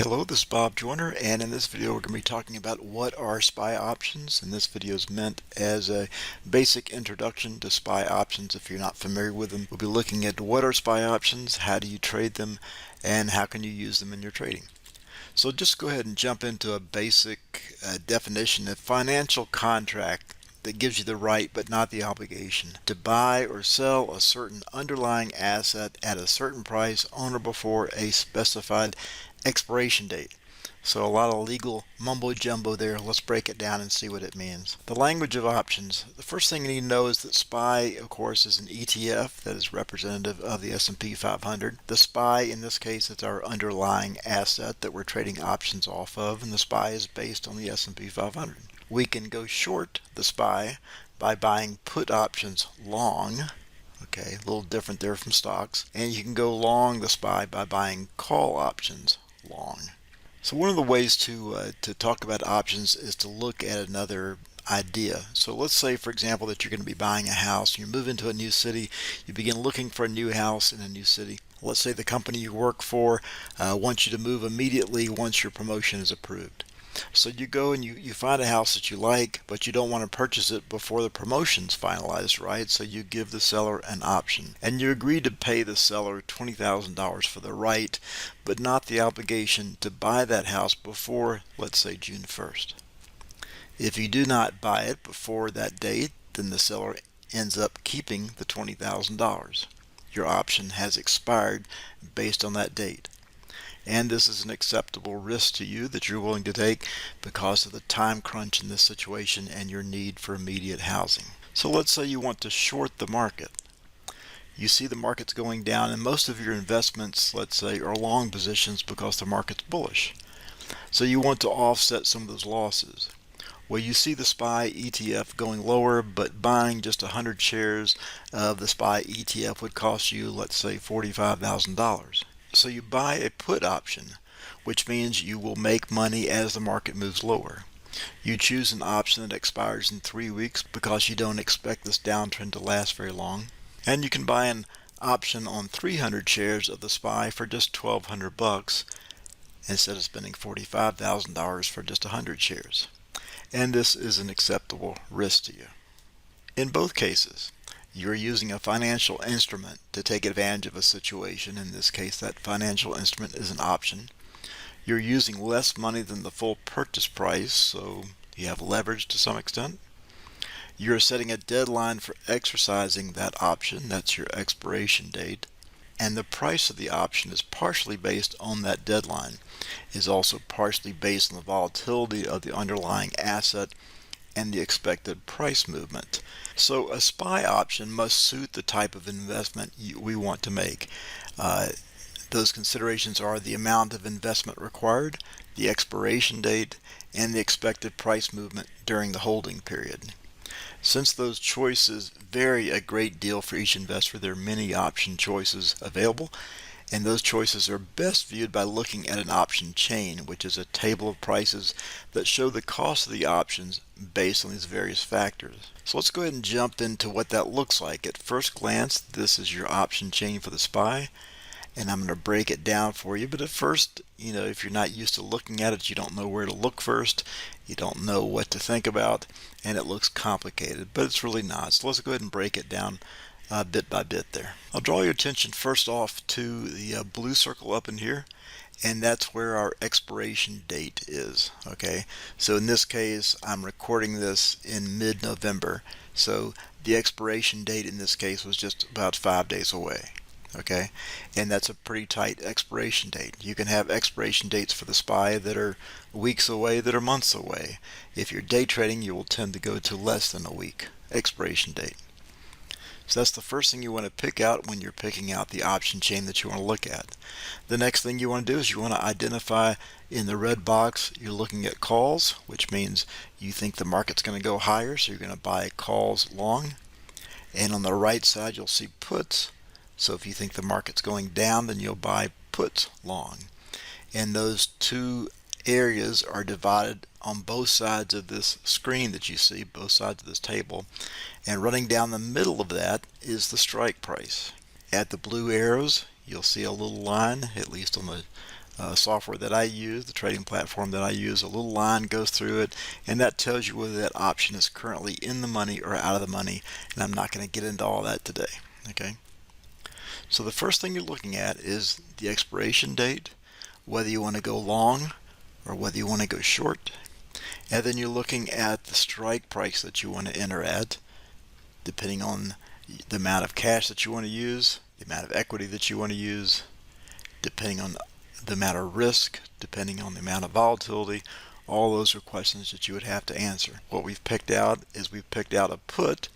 Hello, this is Bob Joyner, and in this video we're going to be talking about what are SPY options. And this video is meant as a basic introduction to SPY options. If you're not familiar with them, we'll be looking at what are SPY options, how do you trade them, and how can you use them in your trading. So just go ahead and jump into a basic definition of financial contract that gives you the right but not the obligation to buy or sell a certain underlying asset at a certain price on or before a specified expiration date. So a lot of legal mumbo jumbo there. Let's break it down and see what it means. The language of options. The first thing you need to know is that SPY, of course, is an ETF that is representative of the S&P 500. The SPY, in this case, is our underlying asset that we're trading options off of, and the SPY is based on the S&P 500. We can go short the SPY by buying put options long. Okay, a little different there from stocks. And you can go long the SPY by buying call options long. So one of the ways to talk about options is to look at another idea. So let's say, for example, that you're going to be buying a house. You move into a new city. You begin looking for a new house in a new city. Let's say the company you work for wants you to move immediately once your promotion is approved. So you go and you find a house that you like, but you don't want to purchase it before the promotion's finalized, right? So you give the seller an option. And you agree to pay the seller $20,000 for the right, but not the obligation to buy that house before, let's say, June 1st. If you do not buy it before that date, then the seller ends up keeping the $20,000. Your option has expired based on that date. And this is an acceptable risk to you that you're willing to take because of the time crunch in this situation and your need for immediate housing. So let's say you want to short the market. You see the market's going down and most of your investments, let's say, are long positions because the market's bullish. So you want to offset some of those losses. Well, you see the SPY ETF going lower, but buying just 100 shares of the SPY ETF would cost you, let's say, $45,000. So you buy a put option, which means you will make money as the market moves lower. You choose an option that expires in 3 weeks because you don't expect this downtrend to last very long. And you can buy an option on 300 shares of the SPY for just $1,200 instead of spending $45,000 for just 100 shares. And this is an acceptable risk to you. In both cases, you're using a financial instrument to take advantage of a situation. In this case, that financial instrument is an option. You're using less money than the full purchase price, so you have leverage to some extent. You're setting a deadline for exercising that option. That's your expiration date. And the price of the option is partially based on that deadline. It is also partially based on the volatility of the underlying asset and the expected price movement. So a SPY option must suit the type of investment we want to make. Those considerations are the amount of investment required, the expiration date, and the expected price movement during the holding period. Since those choices vary a great deal for each investor, there are many option choices available, and those choices are best viewed by looking at an option chain, which is a table of prices that show the cost of the options based on these various factors. So let's go ahead and jump into what that looks like. At first glance, this is your option chain for the SPY, and I'm going to break it down for you. But at first, if you're not used to looking at it, you don't know where to look first, you don't know what to think about, and it looks complicated, but it's really not. So let's go ahead and break it down bit by bit there. I'll draw your attention first off to the blue circle up in here, and that's where our expiration date is. Okay, so in this case I'm recording this in mid-November, so the expiration date in this case was just about 5 days away. Okay, and that's a pretty tight expiration date. You can have expiration dates for the SPY that are weeks away, that are months away. If you're day trading, you will tend to go to less than a week expiration date. So that's the first thing you want to pick out when you're picking out the option chain that you want to look at. The next thing you want to do is you want to identify in the red box, you're looking at calls, which means you think the market's going to go higher, so you're going to buy calls long. And on the right side, you'll see puts. So if you think the market's going down, then you'll buy puts long. And those two areas are divided on both sides of this screen that you see, both sides of this table, and running down the middle of that is the strike price. At the blue arrows, you'll see a little line, at least on the software that I use, the trading platform that I use, a little line goes through it, and that tells you whether that option is currently in the money or out of the money, and I'm not going to get into all that today. Okay, so the first thing you're looking at is the expiration date, whether you want to go long or whether you want to go short, and then you're looking at the strike price that you want to enter at, depending on the amount of cash that you want to use, the amount of equity that you want to use, depending on the amount of risk, depending on the amount of volatility. All those are questions that you would have to answer. What we've picked out is we've picked out a put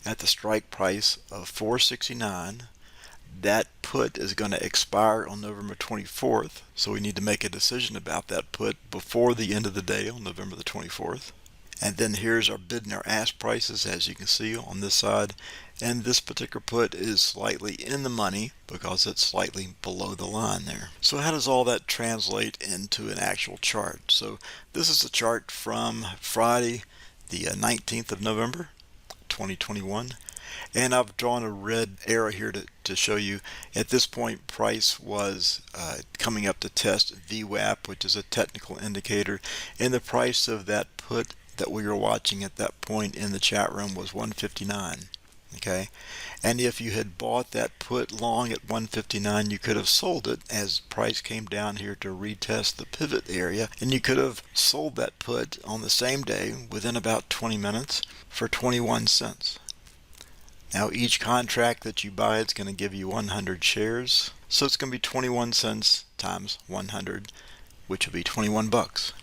at the strike price of 469. That put is going to expire on November 24th, so we need to make a decision about that put before the end of the day on November the 24th. And then here's our bid and our ask prices, as you can see on this side. And this particular put is slightly in the money because it's slightly below the line there. So how does all that translate into an actual chart? So this is a chart from Friday, the 19th of November, 2021. And I've drawn a red arrow here to show you at this point price was coming up to test VWAP, which is a technical indicator, and the price of that put that we were watching at that point in the chat room was 159. Okay, and if you had bought that put long at 159, you could have sold it as price came down here to retest the pivot area, and you could have sold that put on the same day within about 20 minutes for 21 cents. Now each contract that you buy is going to give you 100 shares, so it's going to be 21 cents times 100, which will be 21 bucks.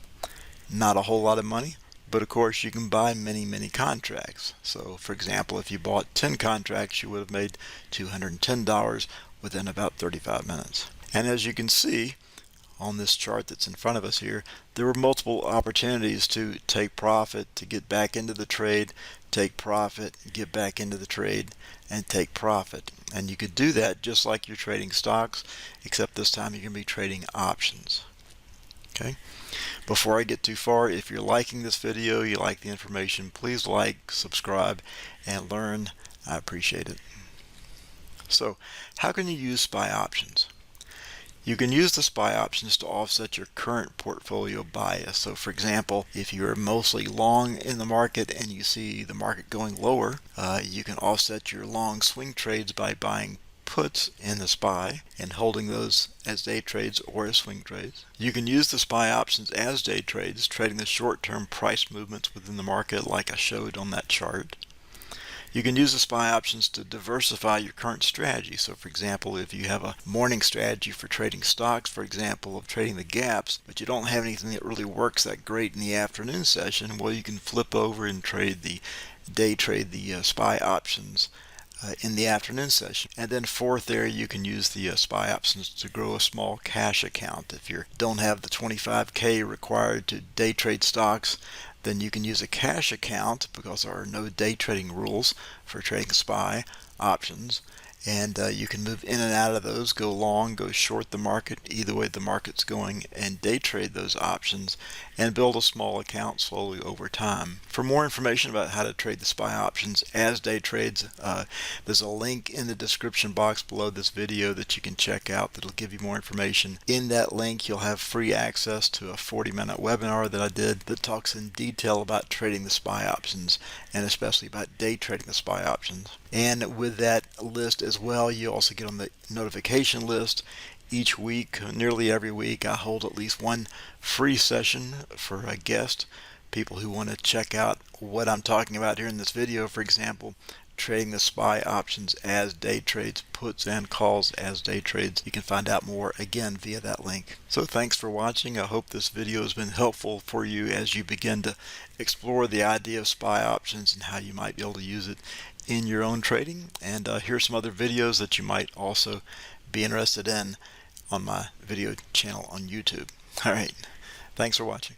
Not a whole lot of money, but of course you can buy many contracts. So for example, if you bought 10 contracts, you would have made $210 within about 35 minutes. And as you can see on this chart that's in front of us here, there were multiple opportunities to take profit, to get back into the trade, take profit, get back into the trade, and take profit. And you could do that just like you're trading stocks, except this time you're going to be trading options. Okay. Before I get too far, if you're liking this video, you like the information, please like, subscribe, and learn. I appreciate it. So, how can you use SPY options? You can use the SPY options to offset your current portfolio bias. So for example, if you're mostly long in the market and you see the market going lower, you can offset your long swing trades by buying puts in the SPY and holding those as day trades or as swing trades. You can use the SPY options as day trades, trading the short-term price movements within the market like I showed on that chart. You can use the SPY options to diversify your current strategy. So for example, if you have a morning strategy for trading stocks, for example, of trading the gaps, but you don't have anything that really works that great in the afternoon session, well, you can flip over and day trade the SPY options in the afternoon session. And then fourth there, you can use the SPY options to grow a small cash account. If you don't have the 25K required to day trade stocks, then you can use a cash account because there are no day trading rules for trading SPY options. And you can move in and out of those, go long, go short the market, either way the market's going, and day trade those options and build a small account slowly over time. For more information about how to trade the SPY options as day trades, there's a link in the description box below this video that you can check out that'll give you more information. In that link, you'll have free access to a 40-minute webinar that I did that talks in detail about trading the SPY options and especially about day trading the SPY options. And with that list as well, you also get on the notification list. Each week, nearly every week, I hold at least one free session for a guest, people who want to check out what I'm talking about here in this video. For example, trading the SPY options as day trades, puts and calls as day trades. You can find out more again via that link. So thanks for watching. I hope this video has been helpful for you as you begin to explore the idea of SPY options and how you might be able to use it in your own trading. And here's some other videos that you might also be interested in on my video channel on YouTube. All right, thanks for watching.